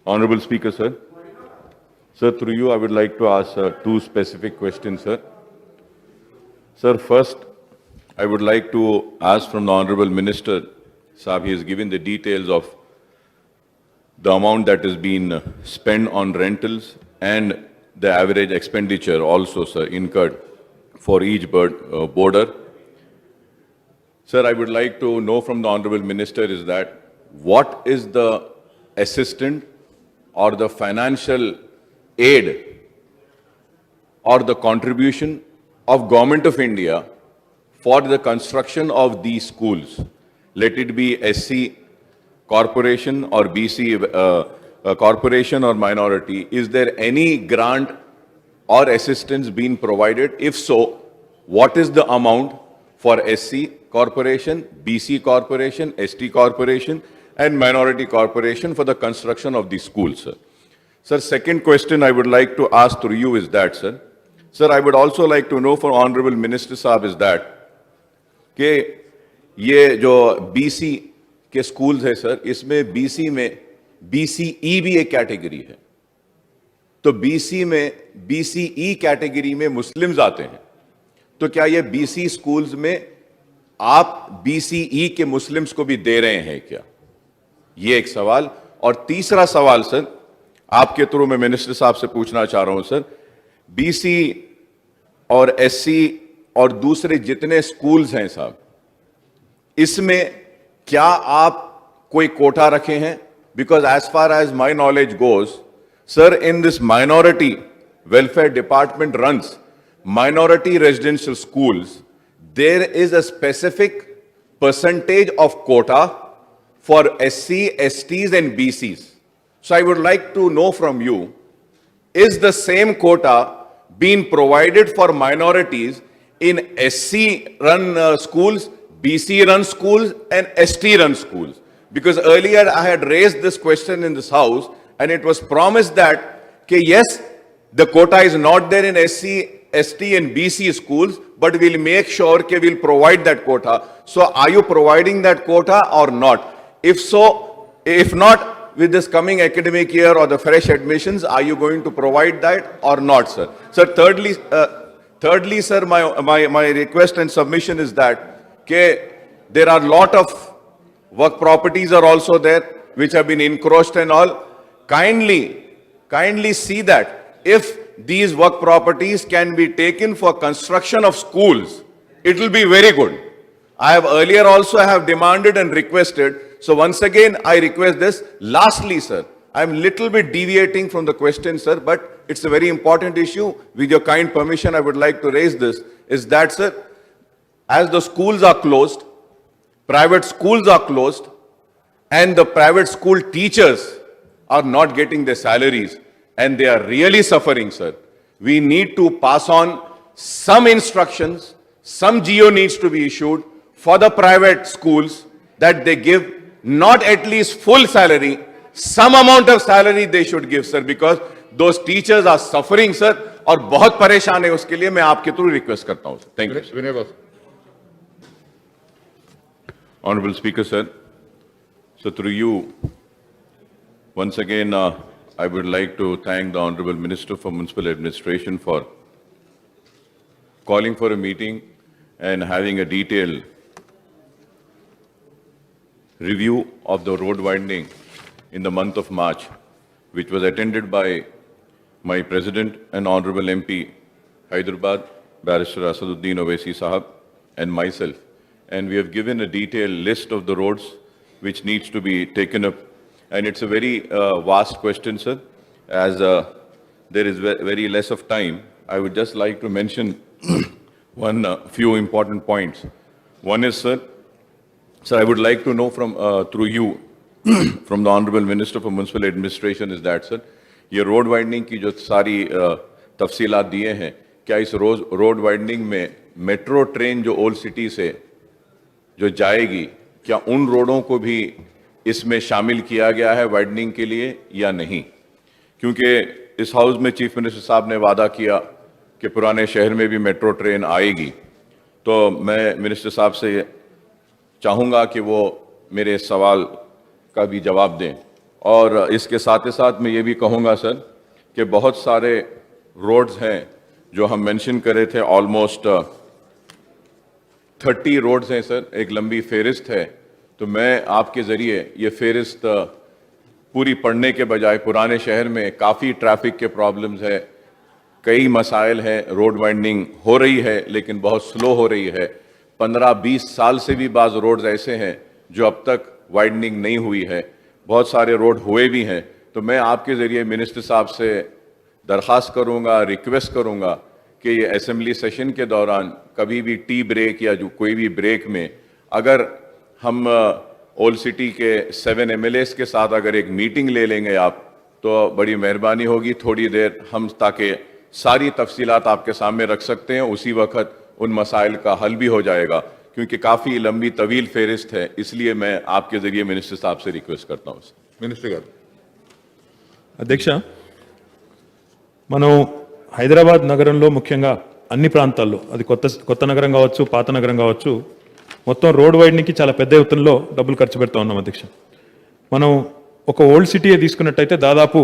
Honorable Speaker, sir. Sir, through you, I would like to ask two specific questions, sir. Sir, first, I would like to ask from the Honorable Minister, Saab, he has given the details of the amount that has been spent on rentals and the average expenditure also, sir, incurred for each boarder. Sir, I would like to know from the Honorable Minister is that what is the assistant or the financial aid or the contribution of Government of India for the construction of these schools, let it be SC corporation or BC corporation or minority. Is there any grant or assistance being provided? If so, what is the amount for SC corporation, BC corporation, ST corporation and minority corporation for the construction of these schools, sir? Sir, second question I would like to ask through you is that, sir. Sir, I would also like to know from Honorable Minister Saab is that कि ये जो BC के schools है sir, इसमें BC में BCE भी एक category है। तो BC में BCE कैटेगरी में मुस्लिम्स आते हैं। तो क्या ये BC स्कूल्स में आप BCE के मुस्लिम्स को भी दे रहे हैं क्या? ये एक सवाल। और तीसरा सवाल सर, आपके थ्रू मैं मिनिस्टर साहब से पूछना चाह रहा हूं सर, BC और SC और दूसरे जितने स्कूल्स हैं साहब, इसमें क्या आप कोई कोटा रखे हैं? Because as far as my knowledge goes sir, in this minority welfare department runs minority residential schools, there is a specific percentage of quota for SC, STs and BCs. So I would like to know from you, is the same quota being provided for minorities in SC run schools, BC run schools and ST run schools? Because earlier I had raised this question in this house and it was promised that, okay, yes, the quota is not there in SC, ST and BC schools, but we'll make sure that we'll provide that quota. So are you providing that quota or not? If so, if not, with this coming academic year or the fresh admissions, are you going to provide that or not, sir? Sir, thirdly, sir, my request and submission is that there are a lot of work properties are also there which have been encroached and all. Kindly see that if these work properties can be taken for construction of schools, it will be very good. I have earlier also have demanded and requested. So once again, I request this. Lastly, sir, I'm little bit deviating from the question, sir, but it's a very important issue. With your kind permission, I would like to raise this, is that, sir, as the schools are closed, private schools are closed, and the private school teachers are not getting their salaries, and they are really suffering, sir. We need to pass on some instructions, some GO needs to be issued for the private schools that they give not at least full salary, some amount of salary they should give, sir, because those teachers are suffering, sir, और बहुत परेशान है। उसके लिए मैं आपके through request करता हूं, sir. Thank you. Honorable Speaker, sir. So through you, once again, I would like to thank the Honorable Minister for Municipal Administration for calling for a meeting and having a detailed review of the road widening in the month of March, which was attended by my President and Honorable MP, Hyderabad, Barrister Asaduddin Owaisi Sahab, and myself. And we have given a detailed list of the roads which needs to be taken up. And it's a very vast question, sir. As there is very less of time, I would just like to mention one few important points. One is, sir, I would like to know from through you, from the Honorable Minister for Municipal Administration, is that, sir, ये road widening की जो सारी तफसीलात दिए हैं, क्या इस road widening में मेट्रो ट्रेन जो ओल्ड सिटी से जो जाएगी, क्या उन रोडों को भी इसमें शामिल किया गया है वाइडनिंग के लिए या नहीं? क्योंकि इस हाउस में चीफ मिनिस्टर साहब ने वादा किया कि पुराने शहर में भी मेट्रो ट्रेन आएगी, तो मैं मिनिस्टर साहब से चाहूँगा कि वो मेरे सवाल का भी जवाब दें और इसके साथ ही साथ मैं ये भी कहूँगा सर कि बहुत सारे रोड्स हैं जो हम मेंशन कर रहे थे, ऑलमोस्ट 30 रोड्स हैं सर, एक लंबी फेरिस्त है। तो मैं आपके ज़रिए ये फेरिस्त पूरी पढ़ने के बजाय पुराने शहर में काफ़ी ट्रैफिक के प्रॉब्लम्स है, कई मसाइल हैं, रोड वाइंडिंग हो रही है लेकिन बहुत स्लो हो रही है। 15-20 साल से भी बाज़ रोड्स ऐसे हैं जो अब तक वाइडनिंग नहीं हुई है, बहुत सारे रोड हुए भी हैं। तो मैं आपके ज़रिए मिनिस्टर साहब से दरख्वास्त करूंगा, रिक्वेस्ट करूंगा कि ये असेंबली सेशन के दौरान कभी भी टी ब्रेक या जो कोई भी ब्रेक में अगर हम ओल्ड सिटी के 7 MLAs के साथ अगर एक मीटिंग ले लेंगे आप, तो बड़ी मेहरबानी होगी। थोड़ी देर हम ताकि सारी तफसीलात आपके सामने रख सकते हैं, उसी वक्त उन मसाइल का हल भी हो जाएगा, क्योंकि काफ़ी लंबी तवील फेरिस्त है। इसलिए मैं आपके ज़रिए मिनिस्टर साहब से रिक्वेस्ट करता हूँ। मिनिस्टर गाరు. అధ్యక్ష, మనం హైదరాబాద్ నగరంలో ముఖ్యంగా అన్ని ప్రాంతాల్లో, అది కొత్త నగరం కావచ్చు, పాత నగరం కావచ్చు, మొత్తం రోడ్ వైడ్నింగ్కి చాలా పెద్ద ఎత్తులో డబ్బులు ఖర్చు పెడతా ఉన్నాం అధ్యక్ష. మనం ఒక ఓల్డ్ సిటీయే తీసుకున్నట్టయితే దాదాపు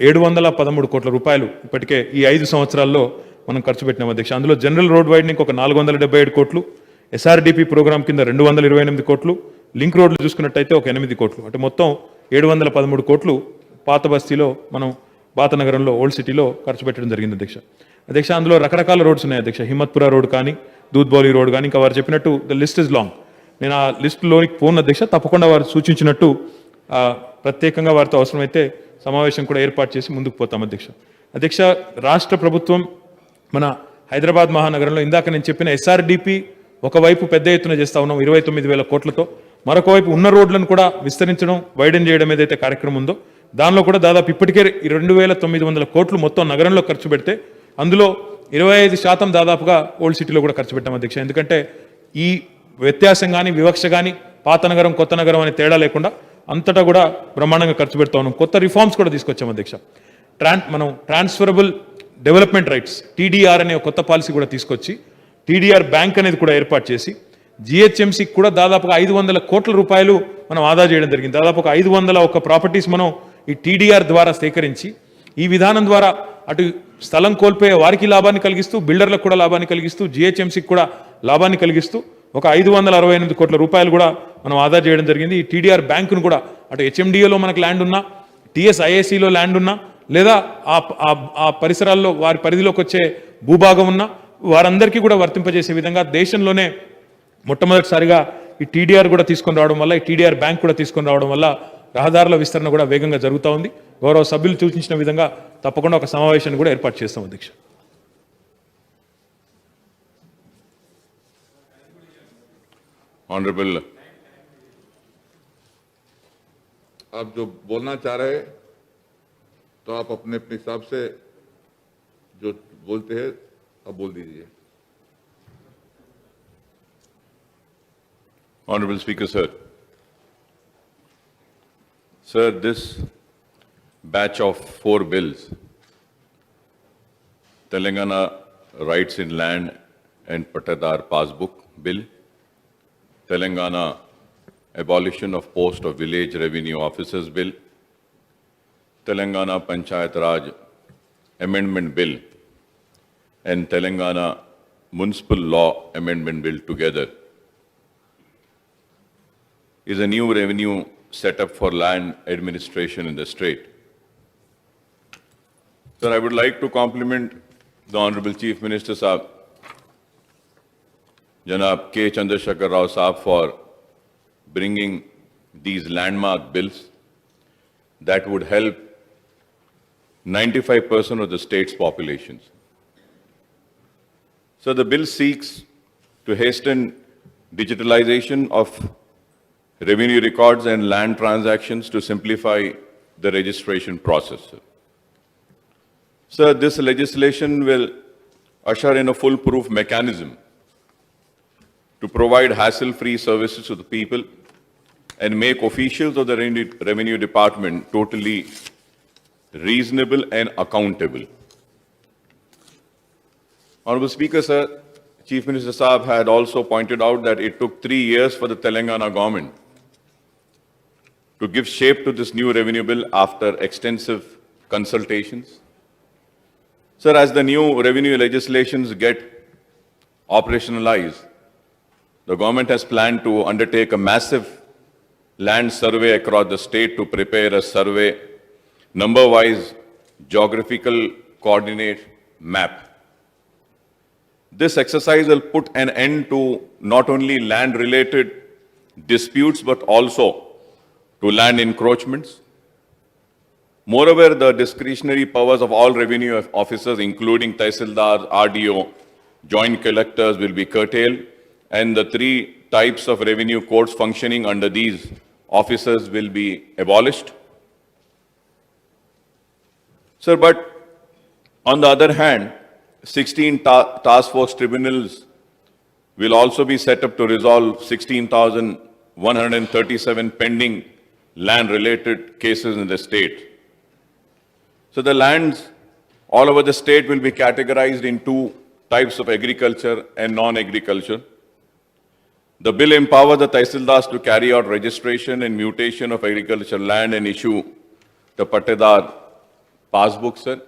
713 కోట్ల రూపాయలు ఇప్పటికే ఈ 5 సంవత్సరాల్లో మనం ఖర్చు పెట్టినాం అధ్యక్ష. అందులో జనరల్ రోడ్ వైడ్నింగ్ ఒక 477 కోట్లు, SRDP ప్రోగ్రామ్ కింద 228 కోట్లు, లింక్ రోడ్లు చూసుకున్నట్టయితే ఒక 8 కోట్లు, అంటే మొత్తం 713 కోట్లు పాత బస్తీలో మనం పాత నగరంలో ఓల్డ్ సిటీలో ఖర్చు పెట్టడం జరిగింది అధ్యక్ష. అందులో రకరకాల రోడ్స్ ఉన్నాయి అధ్యక్ష. హిమ్మత్పుర రోడ్ కానీ, దూద్బౌలి రోడ్ కానీ, ఇంకా వారు చెప్పినట్టు ద లిస్ట్ ఇస్ లాంగ్. నేను ఆ లిస్టులోనికి పోను అధ్యక్ష. తప్పకుండా వారు సూచించినట్టు ప్రత్యేకంగా వారితో అవసరమైతే సమావేశం కూడా ఏర్పాటు చేసి ముందుకు పోతాం అధ్యక్ష. రాష్ట్ర ప్రభుత్వం మన హైదరాబాద్ మహానగరంలో ఇందాక నేను చెప్పిన SRDP ఒకవైపు పెద్ద ఎత్తున చేస్తా ఉన్నాం 29,000 కోట్లతో, మరొక వైపు ఉన్న రోడ్లను కూడా విస్తరించడం, వైడెన్ చేయడం ఏదైతే కార్యక్రమం ఉందో దానిలో కూడా దాదాపు ఇప్పటికే 2,900 కోట్లు మొత్తం నగరంలో ఖర్చు పెడితే అందులో 25% దాదాపుగా ఓల్డ్ సిటీలో కూడా ఖర్చు పెట్టాం అధ్యక్ష. ఎందుకంటే ఈ వ్యత్యాసం కానీ, వివక్ష కానీ, పాత నగరం కొత్త నగరం అనే తేడా లేకుండా అంతటా కూడా బ్రహ్మాండంగా ఖర్చు పెడతా ఉన్నాం. కొత్త రిఫార్మ్స్ కూడా తీసుకొచ్చాం అధ్యక్ష. మనం ట్రాన్స్ఫరబుల్ డెవలప్మెంట్ రైట్స్ TDR అనే కొత్త పాలసీ కూడా తీసుకొచ్చి TDR బ్యాంక్ అనేది కూడా ఏర్పాటు చేసి GHMCకి కూడా దాదాపుగా 500 కోట్ల రూపాయలు మనం ఆదా చేయడం జరిగింది. దాదాపు 501 ప్రాపర్టీస్ మనం ఈ TDR ద్వారా సేకరించి ఈ విధానం ద్వారా అటు స్థలం కోల్పోయే వారికి లాభాన్ని కలిగిస్తూ, బిల్డర్లకు కూడా లాభాన్ని కలిగిస్తూ, GHMCకి కూడా లాభాన్ని కలిగిస్తూ ఒక 568 కోట్ల రూపాయలు కూడా మనం ఆదా చేయడం జరిగింది. ఈ TDR బ్యాంకును కూడా అటు HMDAలో మనకు ల్యాండ్ ఉన్నా, TSIACలో ల్యాండ్ ఉన్నా, లేదా ఆ పరిసరాల్లో వారి పరిధిలోకి వచ్చే భూభాగం ఉన్నా వారందరికీ కూడా వర్తింపజేసే విధంగా దేశంలోనే మొట్టమొదటిసారిగా ఈ TDR కూడా తీసుకొని రావడం వల్ల, ఈ TDR బ్యాంక్ కూడా తీసుకొని రావడం వల్ల రహదారుల విస్తరణ కూడా వేగంగా జరుగుతూ ఉంది. గౌరవ సభ్యులు సూచించిన విధంగా తప్పకుండా ఒక సమావేశాన్ని కూడా ఏర్పాటు చేస్తాం అధ్యక్ష. ऑनरेबल, आप जो बोलना चाह रहे हैं तो आप अपने अपने हिसाब से जो बोलते हैं आप बोल दीजिए. Honorable Speaker, sir, this batch of 4 bills, Telangana Rights in Land and Patadar Passbook Bill, Telangana Abolition of Post of Village Revenue Officers Bill, Telangana Panchayat Raj Amendment Bill, and Telangana Municipal Law Amendment Bill together is a new revenue setup for land administration in the state. Sir, I would like to compliment the Honorable Chief Minister Saab, Janab K. Chandrasekhar Rao Saab, for bringing these landmark bills that would help 95% of the state's populations. So the bill seeks to hasten digitalization of revenue records and land transactions to simplify the registration process. Sir, this legislation will usher in a foolproof mechanism to provide hassle-free services to the people and make officials of the Revenue Department totally reasonable and accountable. Honorable Speaker, sir, Chief Minister Saab had also pointed out that it took 3 years for the Telangana government to give shape to this new revenue bill after extensive consultations. Sir, as the new revenue legislations get operationalized, the government has planned to undertake a massive land survey across the state to prepare a survey number-wise geographical coordinate map. This exercise will put an end to not only land-related disputes, but also to land encroachments. Moreover, the discretionary powers of all revenue officers, including Tehsildar, RDO, joint collectors, will be curtailed, and the three types of revenue courts functioning under these officers will be abolished. Sir, but on the other hand, 16 task force tribunals will also be set up to resolve 16,137 pending land-related cases in the state. So the lands all over the state will be categorized in two types of agriculture and non-agriculture. The bill empowers the Tehsildars to carry out registration and mutation of agricultural land and issue the Pattedar passbook, sir.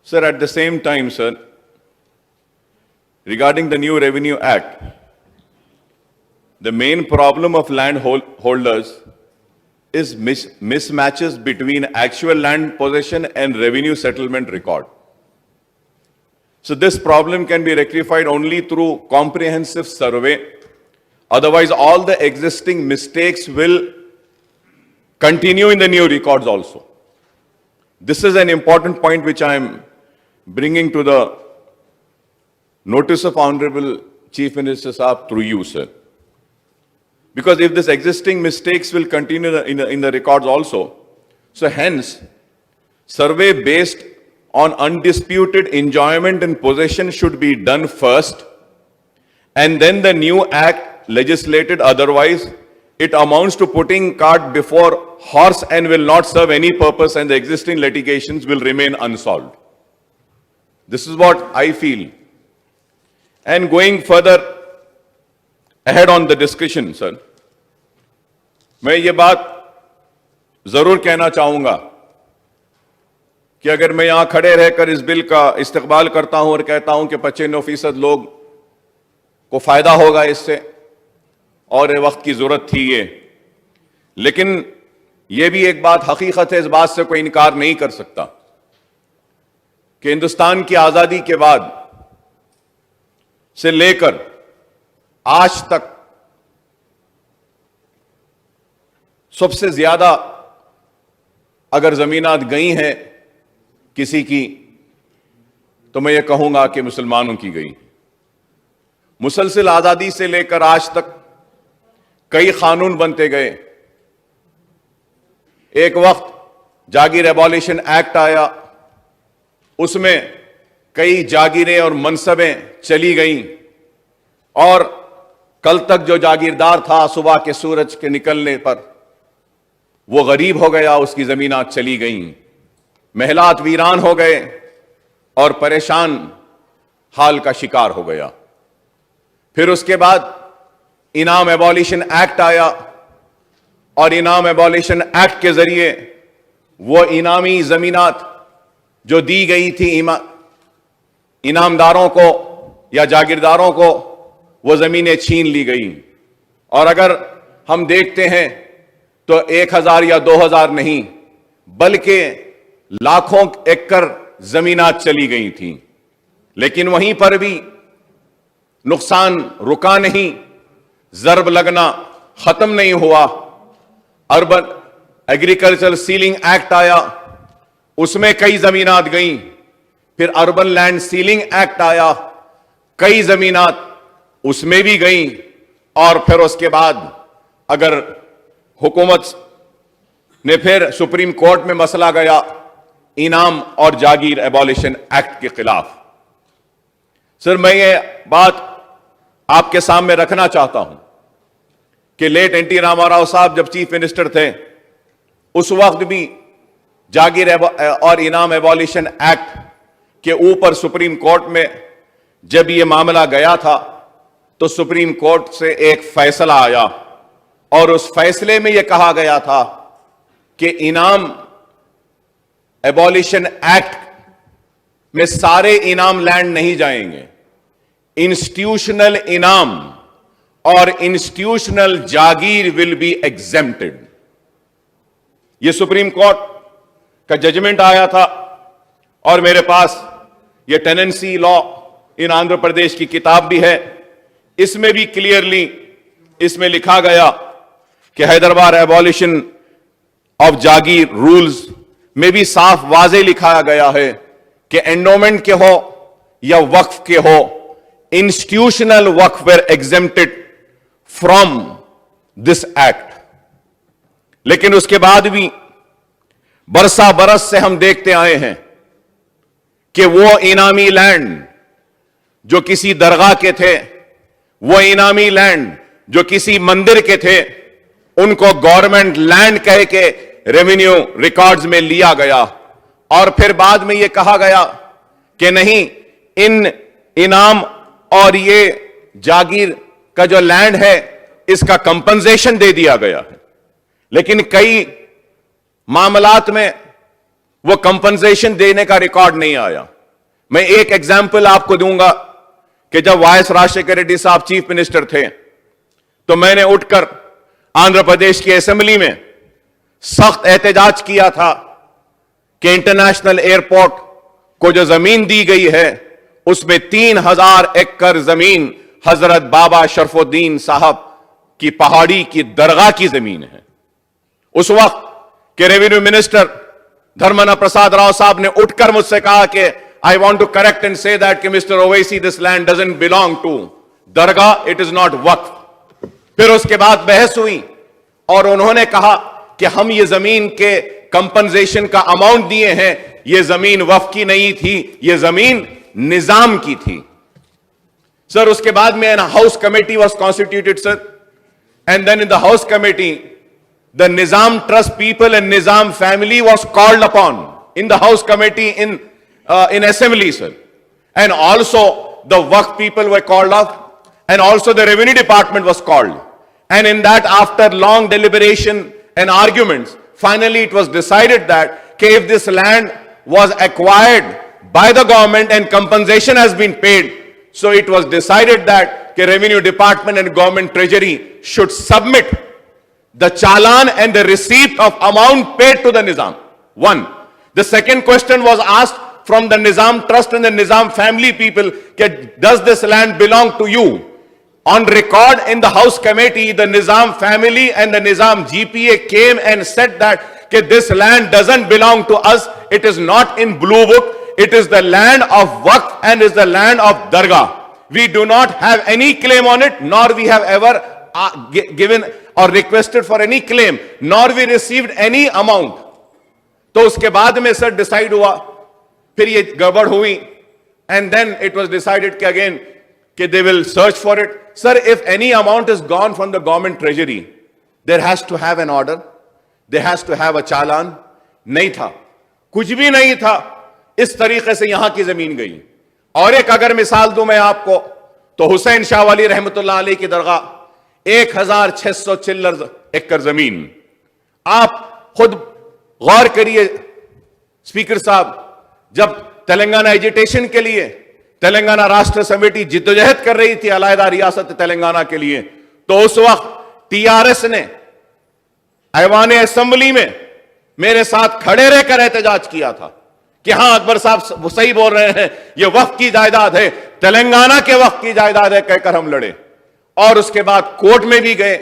Sir, at the same time, sir, regarding the new Revenue Act, the main problem of land holders is mismatches between actual land possession and revenue settlement record. So this problem can be rectified only through comprehensive survey. Otherwise, all the existing mistakes will continue in the new records also. This is an important point which I am bringing to the notice of Honorable Chief Minister Saab through you, sir. Because if this existing mistakes will continue in the records also, so hence, survey based on undisputed enjoyment and possession should be done first, and then the new act legislated. Otherwise, it amounts to putting cart before horse and will not serve any purpose, and the existing litigations will remain unsolved. This is what I feel. And going further ahead on the discussion, sir, मैं ये बात जरूर कहना चाहूंगा कि अगर मैं यहां खड़े रहकर इस बिल का इस्तकबाल करता हूं और कहता हूं कि 95% लोग को फायदा होगा इससे और ये वक्त की जरूरत थी ये, लेकिन ये भी एक बात हकीकत है, इस बात से कोई इनकार नहीं कर सकता कि हिंदुस्तान की आजादी के बाद से लेकर आज तक सबसे ज्यादा अगर जमीनात गई हैं किसी की, तो मैं ये कहूंगा कि मुसलमानों की गई। मुसलसल आजादी से लेकर आज तक कई कानून बनते गए। एक वक्त जागीर एबॉलिशन एक्ट आया, उसमें कई जागीरें और मनसबें चली गईं, और कल तक जो जागीरदार था सुबह के सूरज के निकलने पर वो गरीब हो गया, उसकी जमीनात चली गईं, महलात वीरान हो गए और परेशान हाल का शिकार हो गया। फिर उसके बाद इनाम एबॉलिशन एक्ट आया, और इनाम एबॉलिशन एक्ट के जरिए वो इनामी जमीनात जो दी गई थी इनामदारों को या जागीरदारों को, वो जमीनें छीन ली गई। और अगर हम देखते हैं तो 1000 या 2000 नहीं, बल्कि लाखों एकड़ जमीनात चली गई थी। लेकिन वहीं पर भी नुकसान रुका नहीं, जरब लगना खत्म नहीं हुआ। अर्बन एग्रीकल्चर सीलिंग एक्ट आया, उसमें कई जमीनात गईं। फिर अर्बन लैंड सीलिंग एक्ट आया, कई जमीनात उसमें भी गईं। और फिर उसके बाद अगर हुकूमत ने फिर सुप्रीम कोर्ट में मसला गया इनाम और जागीर एबॉलिशन एक्ट के खिलाफ। सर, मैं ये बात आपके सामने रखना चाहता हूं कि लेट एनटी रामाराव साहब जब चीफ मिनिस्टर थे, उस वक्त भी जागीर और इनाम एबॉलिशन एक्ट के ऊपर सुप्रीम कोर्ट में जब ये मामला गया था, तो सुप्रीम कोर्ट से एक फैसला आया और उस फैसले में यह कहा गया था कि इनाम एबॉलिशन एक्ट में सारे इनाम लैंड नहीं जाएंगे, इंस्टीट्यूशनल इनाम और institutional Jagir will be exempted. यह सुप्रीम कोर्ट का जजमेंट आया था और मेरे पास यह tenancy law in Andhra Pradesh की किताब भी है। इसमें भी क्लियरली इसमें लिखा गया कि Hyderabad abolition of Jagir rules में भी साफ वाजे लिखाया गया है कि एंडोमेंट के हो या वक्फ के हो, institutional waqf were exempted from this act. लेकिन उसके बाद भी बरसा बरस से हम देखते आए हैं कि वो इनामी लैंड जो किसी दरगाह के थे, वो इनामी लैंड जो किसी मंदिर के थे, उनको गवर्नमेंट लैंड कह के रेवेन्यू रिकॉर्ड्स में लिया गया और फिर बाद में यह कहा गया कि नहीं, इन इनाम और ये जागीर का जो लैंड है इसका कंपनसेशन दे दिया गया है। लेकिन कई मामलात में वो कंपनसेशन देने का रिकॉर्ड नहीं आया। मैं एक एग्जाम्पल आपको दूंगा कि जब वाईएस राजशेखर रेड्डी साहब चीफ मिनिस्टर थे तो मैंने उठकर आंध्र प्रदेश की असेंबली में सख्त एहतजाज किया था कि इंटरनेशनल एयरपोर्ट को जो जमीन दी गई है उसमें 3000 एकड़ जमीन हजरत बाबा शरफुद्दीन साहब की पहाड़ी की दरगाह की जमीन है। उस वक्त के रेवेन्यू मिनिस्टर धर्मना प्रसाद राव साहब ने उठकर मुझसे कहा कि I want to correct and say that कि mister Owaisi, this land doesn't belong to दरगाह, इट इज नॉट वक्फ। फिर उसके बाद बहस हुई और उन्होंने कहा कि हम ये जमीन के कंपनसेशन का अमाउंट दिए हैं, ये जमीन वक्फ की नहीं थी, ये जमीन निजाम की थी। सर उसके बाद में house committee was constituted sir, and then in the house committee the Nizam trust people and Nizam family was called upon in the house committee in assembly, sir, and also the work people were called off, and also the revenue department was called, and in that, after long deliberation and arguments, finally it was decided that if this land was acquired by the government and compensation has been paid, so it was decided that the revenue department and government treasury should submit the challan and the receipt of amount paid to the Nizam. One. The second question was asked from the Nizam trust and the Nizam family people, does this land belong to you? On record in the House committee, the Nizam family and the Nizam GPA came and said that this land doesn't belong to us. It is not in blue book. It is the land of Waqf and is the land of Dargah. We do not have any claim on it, nor we have ever given or requested for any claim, nor we received any amount. तो उसके बाद में sir decide हुआ, फिर ये गड़बड़ हुई, and then it was decided कि अगेन कि they will search for it. Sir if any amount is gone from the government treasury, there has to have an order, there has to have a challan. नहीं था, कुछ भी नहीं था। इस तरीके से यहां की जमीन गई। और एक अगर मिसाल दूं मैं आपको, तो हुसैन शाह वली रहमतुल्लाह अलैह की दरगाह 1600 चिल्लर एकड़ जमीन। आप खुद गौर करिए स्पीकर साहब, जब तेलंगाना एजिटेशन के लिए तेलंगाना राष्ट्र समिति जिद्दोजहद कर रही थी अलहदा रियासत तेलंगाना के लिए, तो उस वक्त टीआरएस ने ऐवान असेंबली में मेरे साथ खड़े रहकर एहतजाज किया था कि हां अकबर साहब सही बोल रहे हैं, यह वक्त की जायदाद है, तेलंगाना के वक्त की जायदाद है, कहकर हम लड़े। और उसके बाद कोर्ट में भी गए,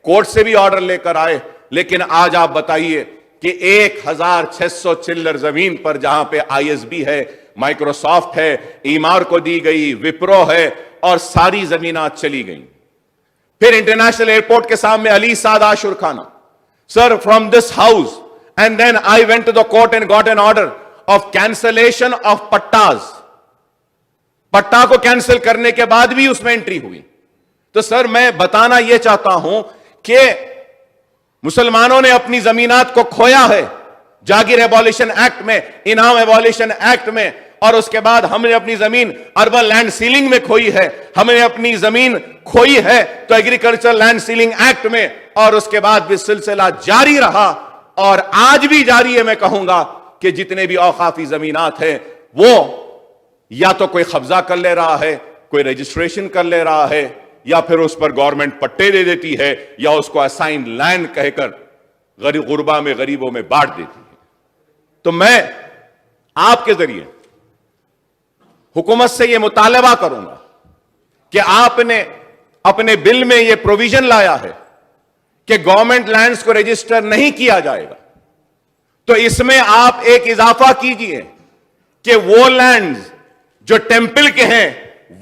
कोर्ट से भी ऑर्डर लेकर आए। लेकिन आज आप बताइए कि 1600 चिल्लर जमीन पर जहां पे आईएसबी है, माइक्रोसॉफ्ट है, ईमार को दी गई, विप्रो है, और सारी जमीनात चली गई। फिर इंटरनेशनल एयरपोर्ट के सामने Ali Saad Ashur Khana, sir from this house, and then I went to the court and got an order of cancellation of pattas. पट्टा को कैंसिल करने के बाद भी उसमें एंट्री हुई। तो सर मैं बताना यह चाहता हूं कि मुसलमानों ने अपनी जमीनात को खोया है जागीर एबॉलिशन एक्ट में, इनाम एबॉलिशन एक्ट में, और उसके बाद हमने अपनी जमीन अर्बन लैंड सीलिंग में खोई है, हमने अपनी जमीन खोई है तो एग्रीकल्चर लैंड सीलिंग एक्ट में, और उसके बाद भी सिलसिला जारी रहा और आज भी जारी है। मैं कहूंगा कि जितने भी औकाफी जमीनात हैं वो या तो कोई कब्जा कर ले रहा है, कोई रजिस्ट्रेशन कर ले रहा है, या फिर उस पर गवर्नमेंट पट्टे दे देती है, या उसको असाइन लैंड कहकर गरीब गुरबा में गरीबों में बांट देती है। तो मैं आपके जरिए हुकूमत से यह मुतालबा करूंगा कि आपने अपने बिल में यह प्रोविजन लाया है कि गवर्नमेंट लैंड्स को रजिस्टर नहीं किया जाएगा, तो इसमें आप एक इजाफा कीजिए कि वो लैंड्स जो टेंपल के हैं,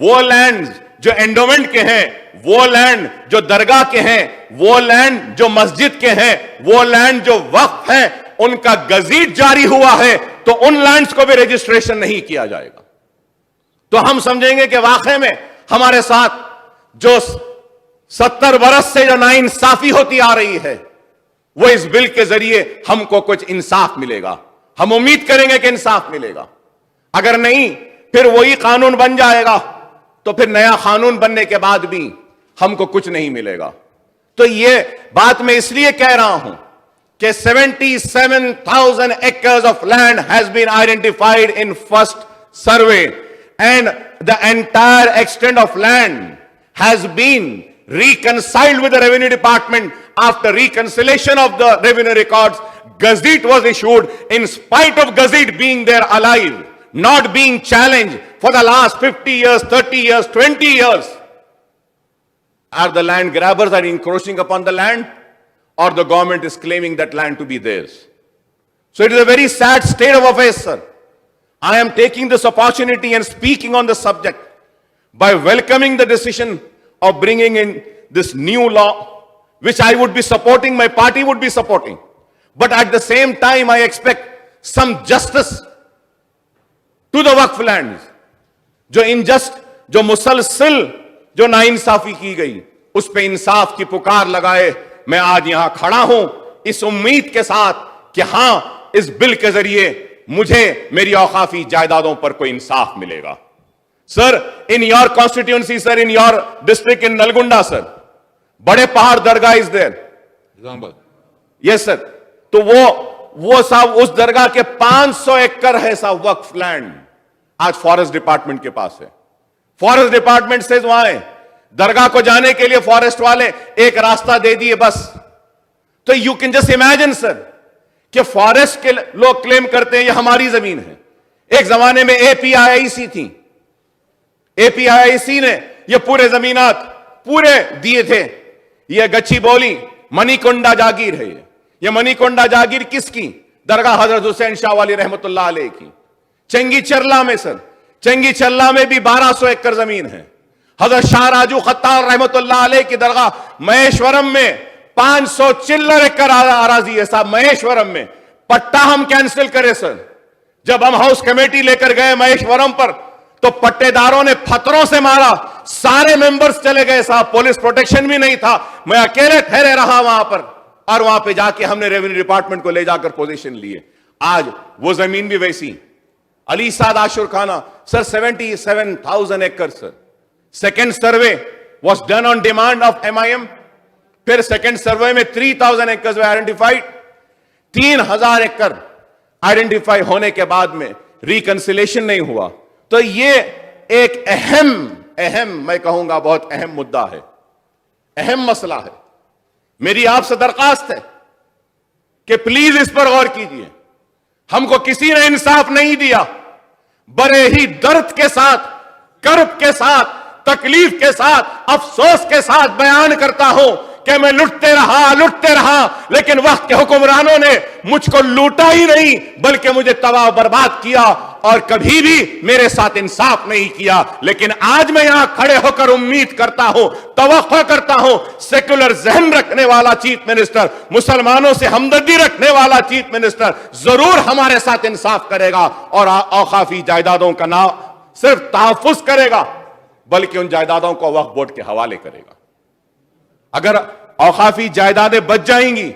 वो लैंड्स जो एंडोमेंट के हैं, वो लैंड जो दरगाह के हैं, वो लैंड जो मस्जिद के हैं, वो लैंड जो वक्फ है, उनका गजीट जारी हुआ है तो उन लैंड्स को भी रजिस्ट्रेशन नहीं किया जाएगा। तो हम समझेंगे कि वाकई में हमारे साथ जो 70 बरस से जो नाइंसाफी होती आ रही है, वो इस बिल के जरिए हमको कुछ इंसाफ मिलेगा। हम उम्मीद करेंगे कि इंसाफ मिलेगा। अगर नहीं फिर वही कानून बन जाएगा, तो फिर नया कानून बनने के बाद भी हमको कुछ नहीं मिलेगा। तो ये बात मैं इसलिए कह रहा हूं कि 77,000 acres of land has been identified in first survey and the entire extent of land has been reconciled with the revenue department. After reconciliation of the revenue records, gazette was issued. In spite of gazette being there alive, not being challenged for the last 50 years, 30 years, 20 years, are the land grabbers are encroaching upon the land, or the government is claiming that land to be theirs. So it is a very sad state of affairs, sir. I am taking this opportunity and speaking on the subject by welcoming the decision of bringing in this new law, which I would be supporting, my party would be supporting. But at the same time, I expect some justice to the Waqf lands. जो unjust, जो मुसलसल जो नाइंसाफी की गई, उस पे इंसाफ की पुकार लगाए मैं आज यहां खड़ा हूं, इस उम्मीद के साथ कि हां, इस बिल के जरिए मुझे मेरी औकाफी जायदादों पर कोई इंसाफ मिलेगा। Sir, in your constituency, sir, in your district in Nalgonda, sir, Bade Pahad Dargah is there. Nizamabad. Yes sir. तो वो साहब उस दरगाह के 500 एकड़ है साहब वक्फ लैंड, आज फॉरेस्ट डिपार्टमेंट के पास है। फॉरेस्ट डिपार्टमेंट से वहां है, दरगाह को जाने के लिए फॉरेस्ट वाले एक रास्ता दे दिए बस। तो you can just imagine sir कि फॉरेस्ट के लोग क्लेम करते हैं ये हमारी जमीन है। एक जमाने में एपीआईआईसी थी, एपीआईआईसी ने ये पूरे जमीनात पूरे दिए थे। ये गच्ची बोली मणिकुंडा जागीर है। ये मणिकुंडा जागीर किसकी? दरगाह हजरत हुसैन शाह वाली रहमतुल्लाह अलैह की। चंगी चरला में सर, चंगी चरला में भी 1200 एकड़ जमीन है। हजरत शाह राजू खत्तार रहमतुल्लाह अलैह की दरगाह महेश्वरम में 500 चिल्लर एकड़ आराजी है साहब। महेश्वरम में पट्टा हम कैंसिल करें सर। जब हम हाउस कमेटी लेकर गए महेश्वरम पर, तो पट्टेदारों ने पत्थरों से मारा, सारे मेंबर्स चले गए साहब, पुलिस प्रोटेक्शन भी नहीं था। मैं अकेले ठहरे रहा वहां पर, और वहां पे जाके हमने रेवेन्यू डिपार्टमेंट को ले जाकर पोजीशन लिए। आज वो जमीन भी वैसी। अली साद आशुर खाना सर, 77,000 एकड़ sir. Second survey was done on demand of MIM। फिर सेकेंड सर्वे में 3,000 एकड़ आइडेंटिफाइड। 3,000 एकड़ आइडेंटिफाई होने के बाद में रिकंसिलेशन नहीं हुआ। तो ये एक अहम मैं कहूंगा बहुत अहम मुद्दा है, अहम मसला है। मेरी आपसे दरखास्त है कि प्लीज इस पर गौर कीजिए। हमको किसी ने इंसाफ नहीं दिया। बड़े ही दर्द के साथ, कर्ब के साथ, तकलीफ के साथ, अफसोस के साथ बयान करता हूं कि मैं लुटते रहा, लेकिन वक्त के हुक्मरानों ने मुझको लूटा ही नहीं बल्कि मुझे तबाह बर्बाद किया, और कभी भी मेरे साथ इंसाफ नहीं किया। लेकिन आज मैं यहां खड़े होकर उम्मीद करता हूं, तवक्को करता हूं, सेक्युलर जहन रखने वाला चीफ मिनिस्टर, मुसलमानों से हमदर्दी रखने वाला चीफ मिनिस्टर जरूर हमारे साथ इंसाफ करेगा और औकाफी जायदादों का ना सिर्फ तहफ्फुज करेगा बल्कि उन जायदादों को वक्फ बोर्ड के हवाले करेगा। अगर औकाफी जायदादें बच जाएंगी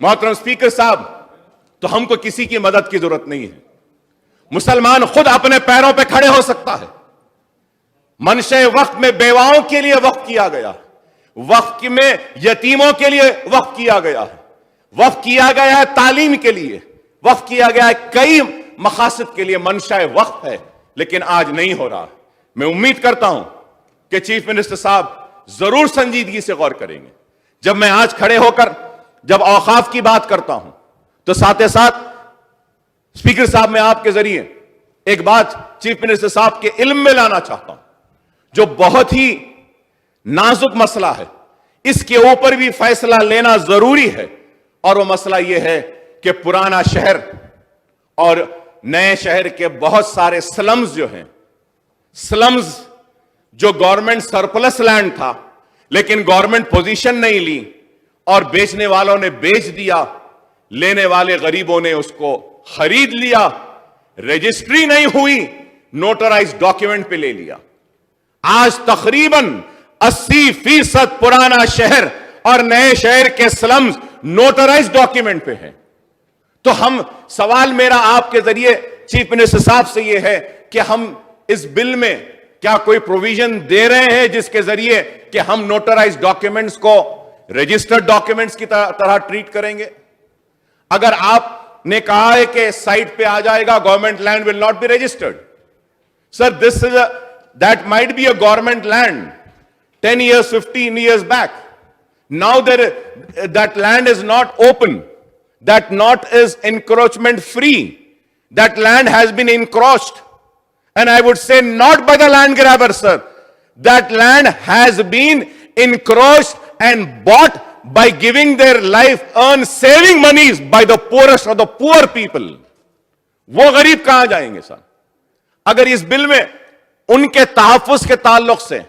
मोहतरम स्पीकर साहब, तो हमको किसी की मदद की जरूरत नहीं है। मुसलमान खुद अपने पैरों पे खड़े हो सकता है। मनशे वक्फ में बेवाओं के लिए वक्फ किया गया, वक्फ में यतीमों के लिए वक्फ किया गया है, वक्फ किया गया है तालीम के लिए, वक्फ किया गया है कई मकासद के लिए। मनशा वक्फ है, लेकिन आज नहीं हो रहा। मैं उम्मीद करता हूं कि चीफ मिनिस्टर साहब जरूर संजीदगी से गौर करेंगे। जब मैं आज खड़े होकर जब औकाफ की बात करता हूं, तो साथ ही साथ स्पीकर साहब मैं आपके जरिए एक बात चीफ मिनिस्टर साहब के इल्म में लाना चाहता हूं, जो बहुत ही नाजुक मसला है, इसके ऊपर भी फैसला लेना जरूरी है। और वो मसला यह है कि पुराना शहर और नए शहर के बहुत सारे स्लम्स जो हैं, स्लम्स जो गवर्नमेंट सरप्लस लैंड था, लेकिन गवर्नमेंट पोजीशन नहीं ली और बेचने वालों ने बेच दिया, लेने वाले गरीबों ने उसको खरीद लिया, रजिस्ट्री नहीं हुई, नोटराइज डॉक्यूमेंट पे ले लिया। आज तकरीबन 80% पुराना शहर और नए शहर के स्लम्स नोटराइज डॉक्यूमेंट पे हैं। तो हम सवाल मेरा आपके जरिए चीफ मिनिस्टर साहब से यह है कि हम इस बिल में क्या कोई प्रोविजन दे रहे हैं जिसके जरिए कि हम नोटराइज डॉक्यूमेंट्स को रजिस्टर्ड डॉक्यूमेंट्स की तरह ट्रीट करेंगे? अगर आपने कहा है कि साइट पे आ जाएगा, government land will not be registered, sir this is that might be a government land 10 years 15 years back. Now that land is not open, that not is encroachment free, that land has been encroached, and I would say not by the land grabber, sir, that land has been encroached and bought by giving their life earned saving monies by the poorest of the poor people. वो गरीब कहां जाएंगे sir? अगर इस bill में उनके तहफ्फुज के ताल्लुक से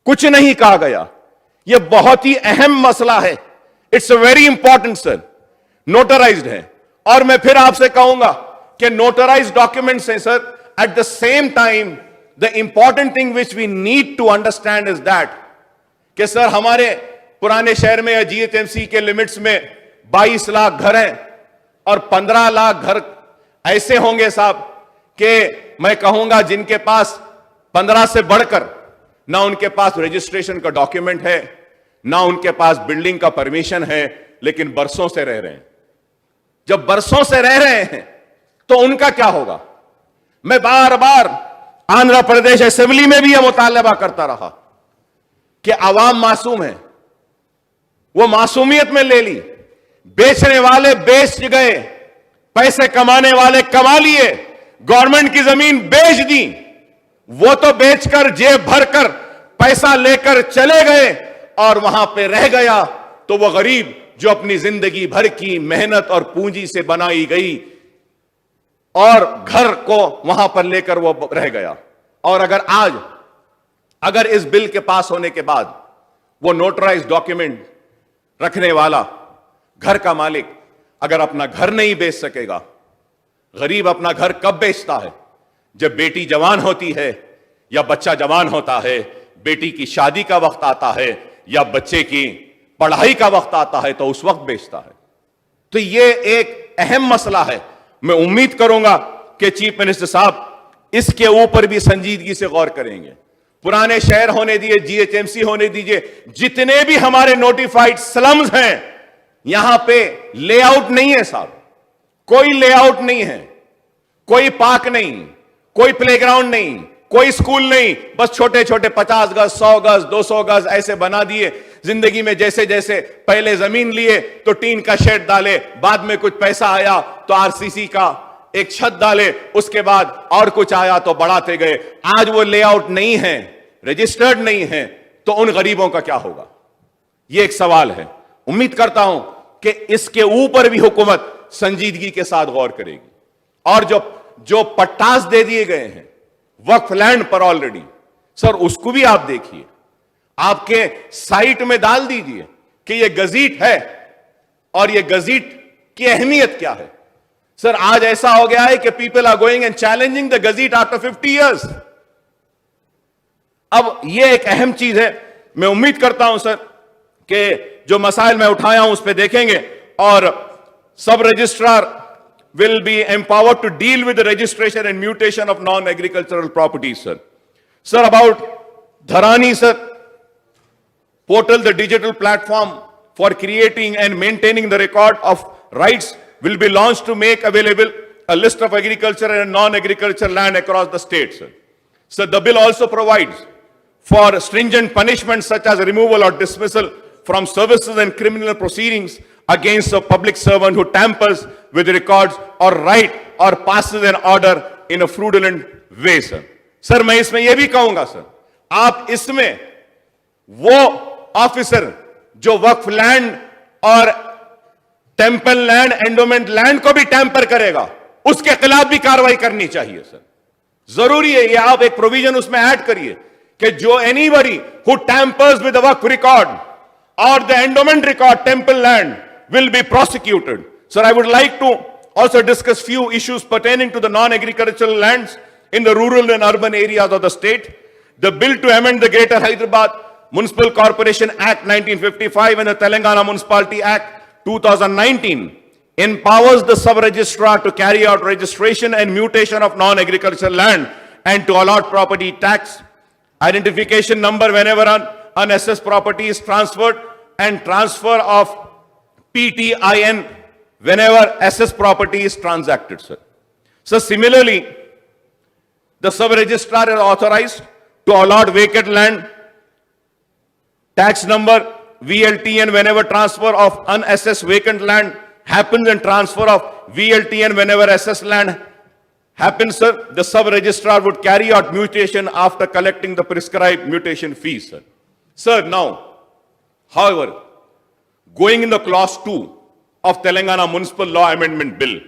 कुछ नहीं कहा गया, यह बहुत ही अहम मसला है। It's a very important sir. Notarised है, और मैं फिर आपसे कहूंगा कि नोटराइज्ड डॉक्यूमेंट्स हैं सर। At the same time the important thing which we need to understand is that कि सर हमारे पुराने शहर में या जीएचएमसी के लिमिट्स में 22 लाख घर हैं और 15 लाख घर ऐसे होंगे साहब कि मैं कहूंगा जिनके पास 15 से बढ़कर ना उनके पास रजिस्ट्रेशन का डॉक्यूमेंट है, ना उनके पास बिल्डिंग का परमिशन है, लेकिन बरसों से रह रहे हैं। जब बरसों से रह रहे हैं तो उनका क्या होगा? मैं बार बार आंध्र प्रदेश असेंबली में भी यह मुतालबा करता रहा कि आवाम मासूम है, वो मासूमियत में ले ली। बेचने वाले बेच गए, पैसे कमाने वाले कमा लिए, गवर्नमेंट की जमीन बेच दी, वो तो बेचकर जेब भरकर पैसा लेकर चले गए और वहां पे रह गया तो वो गरीब जो अपनी जिंदगी भर की मेहनत और पूंजी से बनाई गई और घर को वहां पर लेकर वो रह गया। और अगर इस बिल के पास होने के बाद वो नोटराइज डॉक्यूमेंट रखने वाला घर का मालिक अगर अपना घर नहीं बेच सकेगा, गरीब अपना घर कब बेचता है? जब बेटी जवान होती है या बच्चा जवान होता है, बेटी की शादी का वक्त आता है या बच्चे की पढ़ाई का वक्त आता है, तो उस वक्त बेचता है। तो यह एक अहम मसला है। मैं उम्मीद करूंगा कि चीफ मिनिस्टर साहब इसके ऊपर भी संजीदगी से गौर करेंगे। पुराने शहर होने दिए, जीएचएमसी होने दीजिए, जितने भी हमारे नोटिफाइड स्लम्स हैं, यहां पे लेआउट नहीं है साहब, कोई लेआउट नहीं है, कोई पार्क नहीं, कोई प्लेग्राउंड नहीं, कोई स्कूल नहीं, बस छोटे छोटे 50 गज, 100 गज, 200 गज ऐसे बना दिए। जिंदगी में जैसे जैसे पहले जमीन लिए तो टीन का शेड डाले, बाद में कुछ पैसा आया तो आरसीसी का एक छत डाले, उसके बाद और कुछ आया तो बढ़ाते गए। आज वो लेआउट नहीं है, रजिस्टर्ड नहीं है, तो उन गरीबों का क्या होगा? ये एक सवाल है। उम्मीद करता हूं कि इसके ऊपर भी हुकूमत संजीदगी के साथ गौर करेगी। और जो पट्टास दे दिए गए हैं वक्फ लैंड पर ऑलरेडी, सर उसको भी आप देखिए, आपके साइट में डाल दीजिए कि यह गजीट है और यह गजीट की अहमियत क्या है। सर आज ऐसा हो गया है कि people are going and challenging the gazette after 50 years। अब यह एक अहम चीज है। मैं उम्मीद करता हूं सर कि जो मसाइल मैं उठाया हूं उस पर देखेंगे और सब registrar will be empowered to deal with the registration and mutation of non-agricultural properties, sir. Sir, about Dharani, sir, portal, the digital platform for creating and maintaining the record of rights will be launched to make available a list of agricultural and non-agricultural land across the state, sir. So the bill also provides for stringent punishments such as removal or dismissal from services and criminal proceedings against a public servant who tampers with records or write or passes an order in a fraudulent way, sir. Sir मैं इसमें यह भी कहूंगा sir, आप इसमें वो officer जो वक्फ land और टेम्पल लैंड, एंडोमेंट लैंड को भी टैंपर करेगा, उसके खिलाफ भी कार्रवाई करनी चाहिए सर. जरूरी है ये, आप एक प्रोविजन उसमें ऐड करिए कि जो anybody who tampers with the waqf record और the endowment record temple land will be prosecuted. Sir, I would like to also discuss few issues pertaining to the non-agricultural lands in the rural and urban areas of the state. The bill to amend the Greater Hyderabad Municipal Corporation Act 1955 and the Telangana Municipality Act 2019 empowers the sub-registrar to carry out registration and mutation of non-agricultural land and to allot property tax identification number whenever an unassessed property is transferred and transfer of PTIN whenever assessed property is transacted, sir. So similarly, the sub-registrar is authorized to allot vacant land tax number VLTN whenever transfer of unassessed vacant land happens and transfer of VLTN whenever assessed land happens, sir. The sub-registrar would carry out mutation after collecting the prescribed mutation fees, sir. Sir, now, however, going in the clause 2 of Telangana Municipal Law Amendment Bill,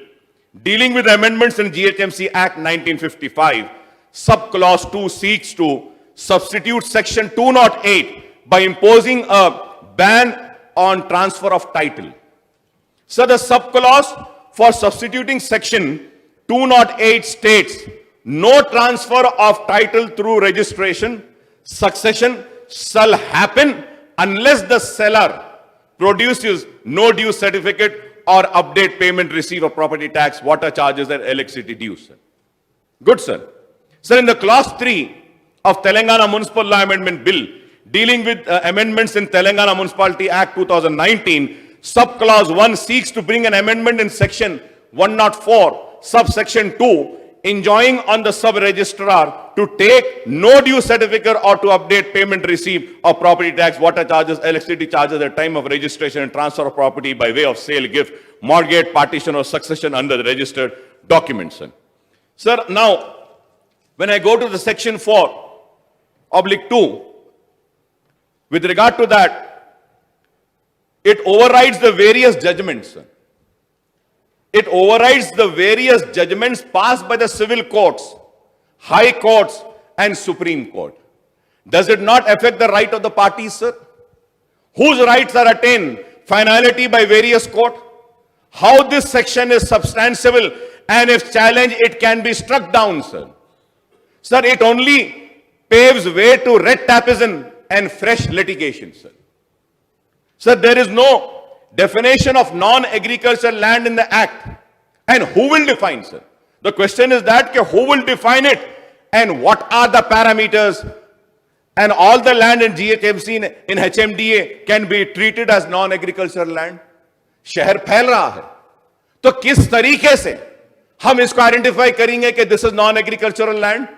dealing with amendments in GHMC Act 1955, subclause 2 seeks to substitute section 208 by imposing a ban on transfer of title. So the subclause for substituting section 208 states, no transfer of title through registration, succession shall happen unless the seller produces no due certificate or update payment receipt of property tax, water charges and electricity dues. Good, sir. Sir, in the clause 3 of Telangana Municipal Law Amendment Bill, dealing with amendments in Telangana Municipality Act 2019, subclause 1 seeks to bring an amendment in section 104, subsection 2, enjoining on the sub-registrar to take no due certificate or to update payment receipt of property tax, water charges, electricity charges at time of registration and transfer of property by way of sale, gift, mortgage, partition or succession under the registered documents. Sir, now, when I go to the section 4/2, with regard to that, it overrides the various judgments. It overrides the various judgments passed by the civil courts, high courts, and Supreme Court. Does it not affect the right of the parties, sir? Whose rights are attained? Finality by various courts? How this section is substantiable, and if challenged, it can be struck down, sir. Sir, it only paves way to red tapism and fresh litigation, sir. Sir, there is no definition of non-agricultural land in the Act. And who will define, sir? The question is that who will define it and what are the parameters, and all the land in GHMC in HMDA can be treated as non-agricultural land. शहर फैल रहा है, तो किस तरीके से हम इसको आइडेंटिफाई करेंगे कि this is non-agricultural land?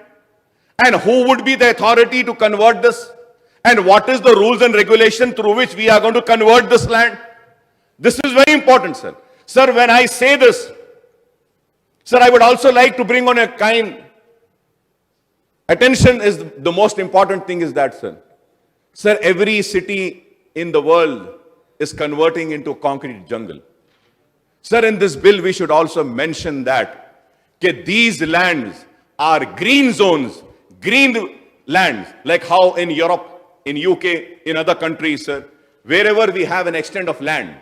And who would be the authority to convert this? And what is the rules and regulation through which we are going to convert this land? This is very important, sir. Sir, when I say this, sir, I would also like to bring on a kind attention is the most important thing is that, sir. Sir, every city in the world is converting into a concrete jungle. Sir, in this bill, we should also mention that these lands are green zones, green lands, like how in Europe, in UK, in other countries, sir, wherever we have an extent of land,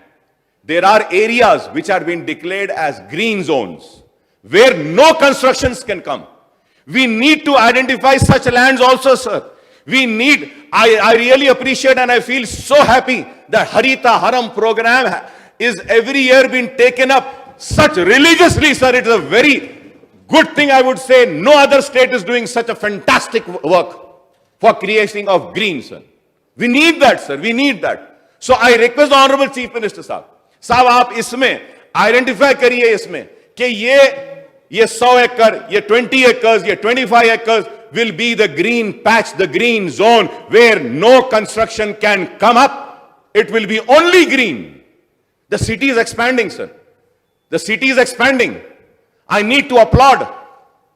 there are areas which are being declared as green zones, where no constructions can come. We need to identify such lands also, sir. We need, I really appreciate and I feel so happy that Harita Haram program is every year being taken up such religiously, sir, it is a very good thing, I would say. No other state is doing such a fantastic work for creation of green, sir. We need that, sir. We need that. So I request the Honorable Chief Minister, साहब आप इसमें identify करिए इसमें कि ये 100 एकड़, ये 20 acres, ये 25 acres will be the green patch, the green zone where no construction can come up. It will be only green. The city is expanding, sir. The city is expanding. I need to applaud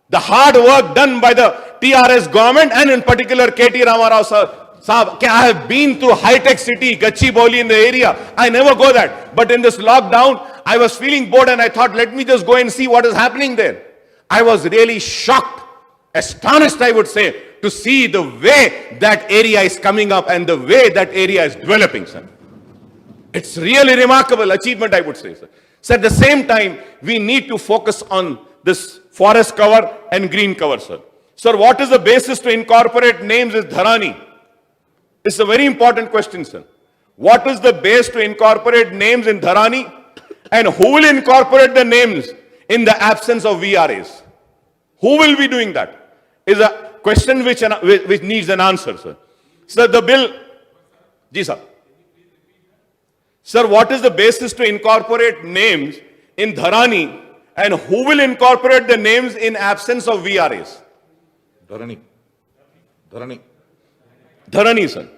the hard work done by the TRS government and in particular KT Ramarao, sir. Saab, I have been to high-tech city, Gachibowli in the area. I never go that. But in this lockdown, I was feeling bored and I thought, let me just go and see what is happening there. I was really shocked, astonished, I would say, to see the way that area is coming up and the way that area is developing, sir. It's really remarkable achievement, I would say, sir. So at the same time, we need to focus on this forest cover and green cover, sir. Sir, what is the basis to incorporate names as Dharani? It's a very important question, sir. What is the base to incorporate names in Dharani? And who will incorporate the names in the absence of VRAs? Who will be doing that? Is a question which needs an answer, sir. Sir, the bill... Ji, sir. Sir, what is the basis to incorporate names in Dharani and who will incorporate the names in absence of VRAs? Dharani. Dharani, sir.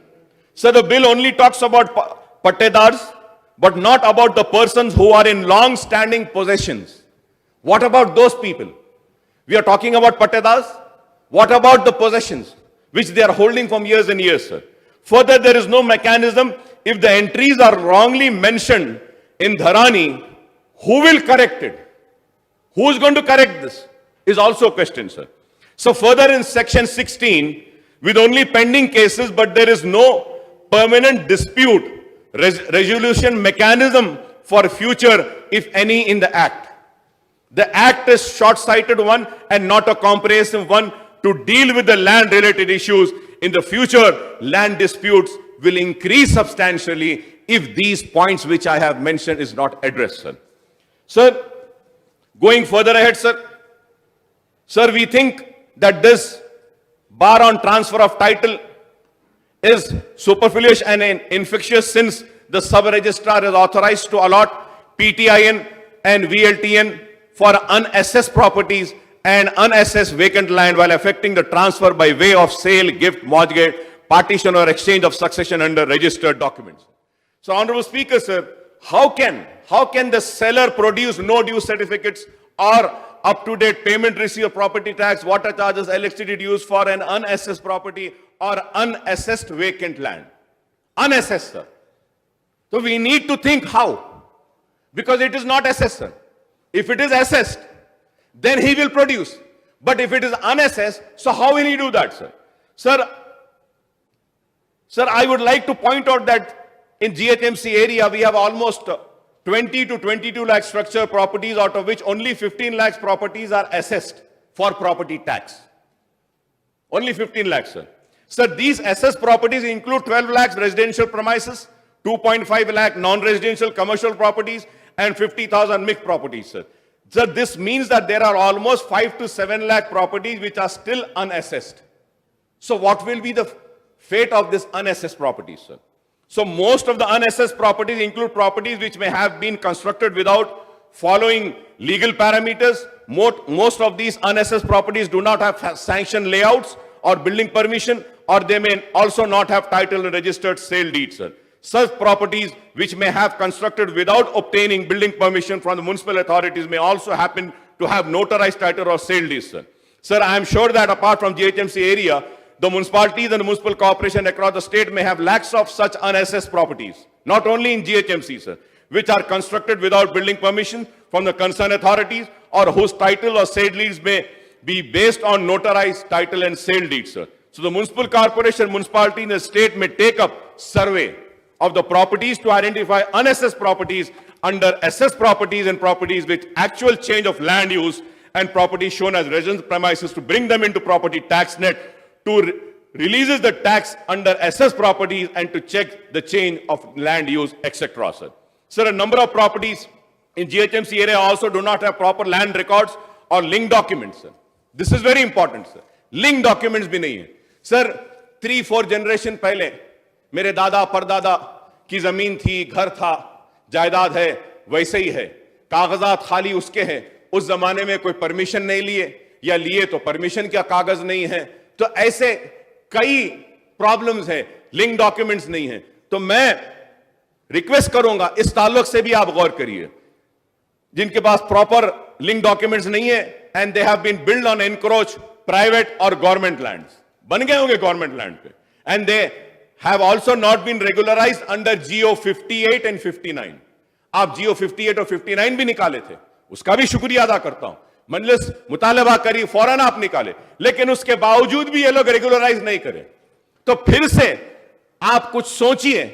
Sir, the bill only talks about pattedars, but not about the persons who are in long-standing possessions. What about those people? We are talking about pattedars. What about the possessions which they are holding from years and years, sir? Further, there is no mechanism. If the entries are wrongly mentioned in Dharani, who will correct it? Who is going to correct this? Is also a question, sir. So further in section 16, with only pending cases, but there is no permanent dispute resolution mechanism for future, if any, in the Act. The Act is short-sighted one and not a comprehensive one to deal with the land-related issues. In the future, land disputes will increase substantially if these points which I have mentioned is not addressed, sir. Sir, going further ahead, sir. Sir, we think that this bar on transfer of title is superfluous and infectious since the sub-registrar is authorized to allot PTIN and VLTN for unassessed properties and unassessed vacant land while affecting the transfer by way of sale, gift, mortgage, partition or exchange of succession under registered documents. So, Honorable Speaker, sir, how can the seller produce no due certificates or up-to-date payment receipt of property tax, water charges, electricity dues for an unassessed property or unassessed vacant land? Unassessed, sir. So we need to think how. Because it is not assessed, sir. If it is assessed, then he will produce. But if it is unassessed, so how will he do that, sir? Sir, I would like to point out that in GHMC area, we have almost 20 to 22 lakh structure properties, out of which only 15 lakhs properties are assessed for property tax. Only 15 lakhs, sir. Sir, these assessed properties include 12 lakhs residential premises, 2.5 lakh non-residential commercial properties, and 50,000 mixed properties, sir. Sir, this means that there are almost 5 to 7 lakh properties which are still unassessed. So what will be the fate of this unassessed properties, sir? So most of the unassessed properties include properties which may have been constructed without following legal parameters. Most of these unassessed properties do not have sanctioned layouts or building permission, or they may also not have title and registered sale deeds, sir. Such properties which may have constructed without obtaining building permission from the municipal authorities may also happen to have notarized title or sale deeds, sir. Sir, I am sure that apart from GHMC area, the municipalities and the municipal corporation across the state may have lakhs of such unassessed properties, not only in GHMC, sir, which are constructed without building permission from the concerned authorities or whose title or sale deeds may be based on notarized title and sale deeds, sir. So the municipal corporation, municipality in the state may take up survey of the properties to identify unassessed properties under assessed properties and properties with actual change of land use and properties shown as residence premises to bring them into property tax net to releases the tax under assessed properties and to check the change of land use, etc., sir. Sir, a number of properties in GHMC area also do not have proper land records or link documents, sir. This is very important, sir. Link documents भी नहीं है. Sir, 3-4 generation पहले मेरे दादा परदादा की जमीन थी, घर था, जायदाद है, वैसे ही है. कागजात खाली उसके हैं. उस जमाने में कोई परमिशन नहीं लिए, या लिए तो परमिशन का कागज नहीं है. तो ऐसे कई प्रॉब्लम्स है, लिंक डॉक्यूमेंट्स नहीं है. तो मैं रिक्वेस्ट करूंगा, इस ताल्लुक से भी आप गौर करिए. जिनके पास प्रॉपर लिंक डॉक्यूमेंट्स नहीं है and they have been build on encroach private और गवर्नमेंट लैंड्स, बन गए होंगे गवर्नमेंट लैंड पे, and they have also not been regularised under GO 58 and 59. आप GO 58 और 59 भी निकाले थे, उसका भी शुक्रिया अदा करता हूं. मजलिस मुतालबा करी, फौरन आप निकाले, लेकिन उसके बावजूद भी ये लोग रेगुलराइज नहीं करे. तो फिर से आप कुछ सोचिए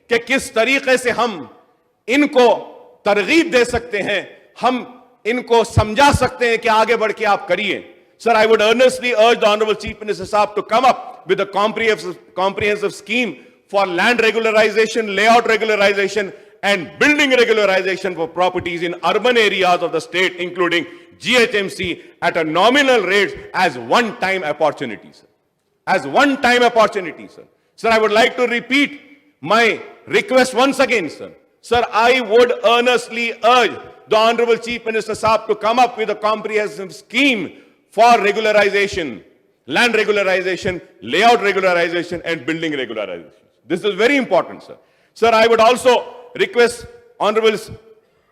कि किस तरीके से हम इनको तरगीब दे सकते हैं, हम इनको समझा सकते हैं कि आगे बढ़ के आप करिए. Sir, I would earnestly urge the Honorable Chief Minister Saab to come up with a comprehensive scheme for land regularization, layout regularization, and building regularization for properties in urban areas of the state, including GHMC, at a nominal rate as one-time opportunity, sir. As one-time opportunity, sir. Sir, I would like to repeat my request once again, sir. Sir, I would earnestly urge the Honorable Chief Minister Saab to come up with a comprehensive scheme for regularization, land regularization, layout regularization, and building regularization. This is very important, sir. Sir, I would also request Honorable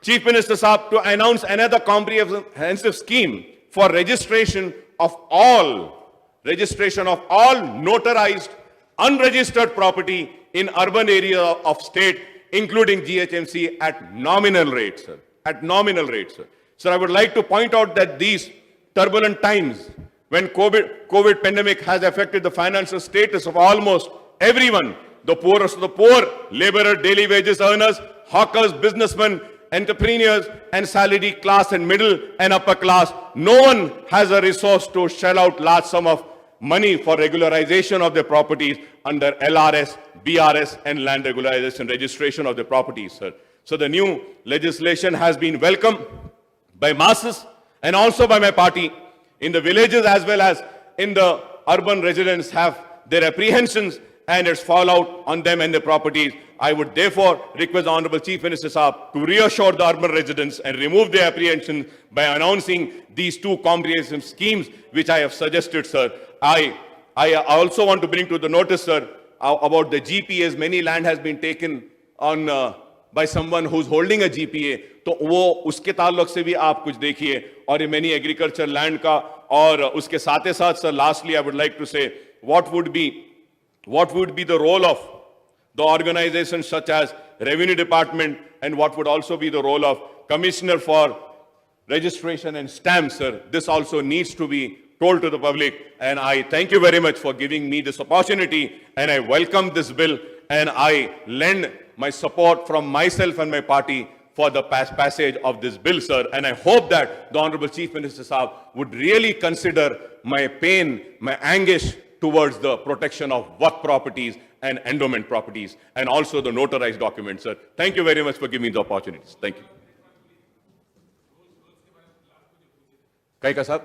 Chief Minister Saab to announce another comprehensive scheme for registration of all notarized, unregistered property in urban area of state, including GHMC, at nominal rates, sir. At nominal rates, sir. Sir, I would like to point out that these turbulent times, when COVID pandemic has affected the financial status of almost everyone, the poorest of the poor, laborer, daily wages earners, hawkers, businessmen, entrepreneurs, and salaried class and middle and upper class, no one has a resource to shell out large sum of money for regularization of their properties under LRS, BRS, and land regularization registration of their properties, sir. So the new legislation has been welcomed by masses and also by my party. In the villages as well as in the urban residents have their apprehensions and its fallout on them and their properties. I would therefore request the Honorable Chief Minister Saab to reassure the urban residents and remove their apprehension by announcing these two comprehensive schemes which I have suggested, sir. I also want to bring to the notice, sir, about the GPAs. Many land has been taken on by someone who's holding a GPA. तो वो उसके ताल्लुक से भी आप कुछ देखिए, और ये many agriculture land का, और उसके साथ ही साथ, sir, lastly I would like to say what would be the role of the organizations such as Revenue Department, and what would also be the role of Commissioner for Registration and Stamps, sir. This also needs to be told to the public, and I thank you very much for giving me this opportunity, and I welcome this bill, and I lend my support from myself and my party for the passage of this bill, sir. And I hope that the Honorable Chief Minister Saab would really consider my pain, my anguish towards the protection of work properties and endowment properties, and also the notarized documents, sir. Thank you very much for giving me the opportunities. Thank you. Kai ka, sir?